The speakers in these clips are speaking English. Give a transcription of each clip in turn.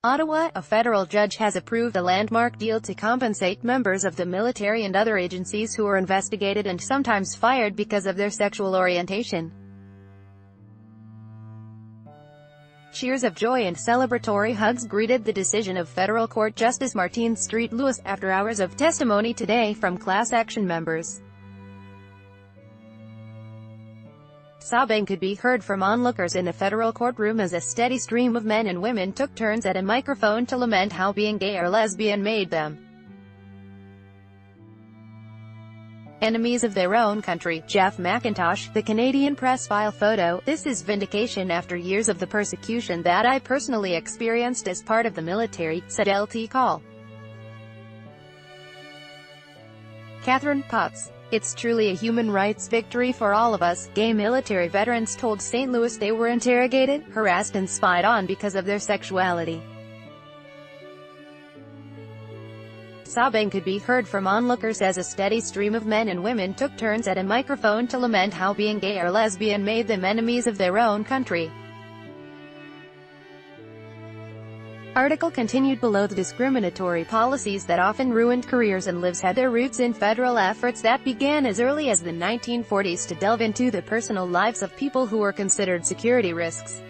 Ottawa, a federal judge has approved a landmark deal to compensate members of the military and other agencies who are investigated and sometimes fired because of their sexual orientation. Cheers of joy and celebratory hugs greeted the decision of Federal Court Justice Martine Street Lewis after hours of testimony today from class action members. Sobbing could be heard from onlookers in a federal courtroom as a steady stream of men and women took turns at a microphone to lament how being gay or lesbian made them enemies of their own country. Jeff McIntosh, the Canadian Press file photo. This is vindication after years of the persecution that I personally experienced as part of the military, said LT Call. Catherine Potts. It's truly a human rights victory for all of us, gay military veterans told St. Louis they were interrogated, harassed and spied on because of their sexuality. Sobbing could be heard from onlookers as a steady stream of men and women took turns at a microphone to lament how being gay or lesbian made them enemies of their own country. Article continued below. The discriminatory policies that often ruined careers and lives had their roots in federal efforts that began as early as the 1940s to delve into the personal lives of people who were considered security risks.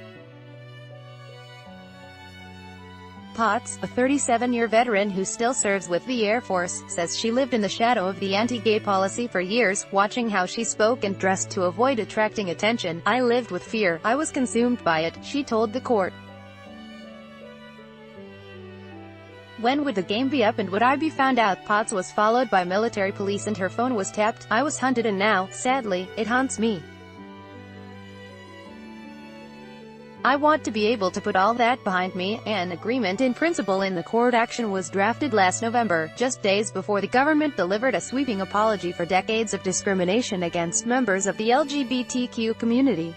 Potts, a 37-year veteran who still serves with the Air Force, says she lived in the shadow of the anti-gay policy for years, watching how she spoke and dressed to avoid attracting attention. I lived with fear. I was consumed by it, she told the court. When would the game be up and would I be found out? Potts was followed by military police and her phone was tapped. I was hunted and now, sadly, it haunts me. I want to be able to put all that behind me. An agreement in principle in the court action was drafted last November, just days before the government delivered a sweeping apology for decades of discrimination against members of the LGBTQ community.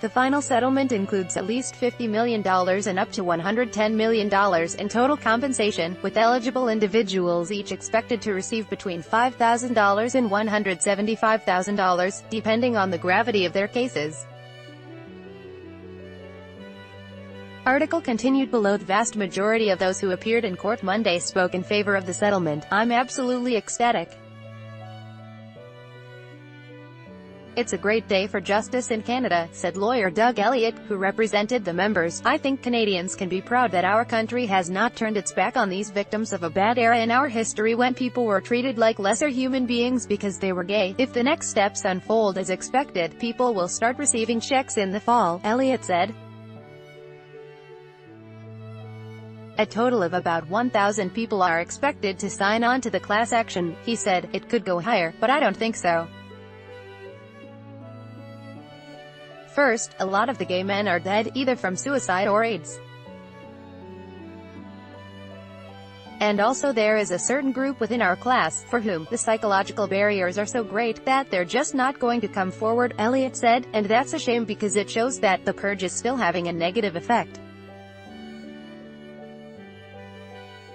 The final settlement includes at least $50 million and up to $110 million in total compensation, with eligible individuals each expected to receive between $5,000 and $175,000, depending on the gravity of their cases. Article continued below. The vast majority of those who appeared in court Monday spoke in favor of the settlement. I'm absolutely ecstatic. It's a great day for justice in Canada, said lawyer Doug Elliott, who represented the members. I think Canadians can be proud that our country has not turned its back on these victims of a bad era in our history when people were treated like lesser human beings because they were gay. If the next steps unfold as expected, people will start receiving checks in the fall, Elliott said. A total of about 1,000 people are expected to sign on to the class action, he said. It could go higher, but I don't think so. First, a lot of the gay men are dead, either from suicide or AIDS. And also there is a certain group within our class, for whom the psychological barriers are so great that they're just not going to come forward, Elliott said, and that's a shame because it shows that the purge is still having a negative effect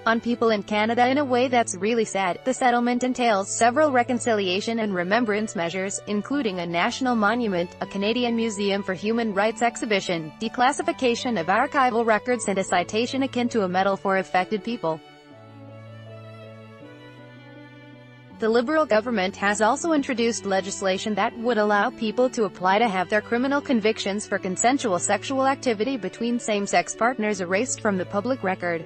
on people in Canada in a way that's really sad. The settlement entails several reconciliation and remembrance measures, including a national monument, a Canadian Museum for Human Rights exhibition, declassification of archival records and a citation akin to a medal for affected people. The Liberal government has also introduced legislation that would allow people to apply to have their criminal convictions for consensual sexual activity between same-sex partners erased from the public record.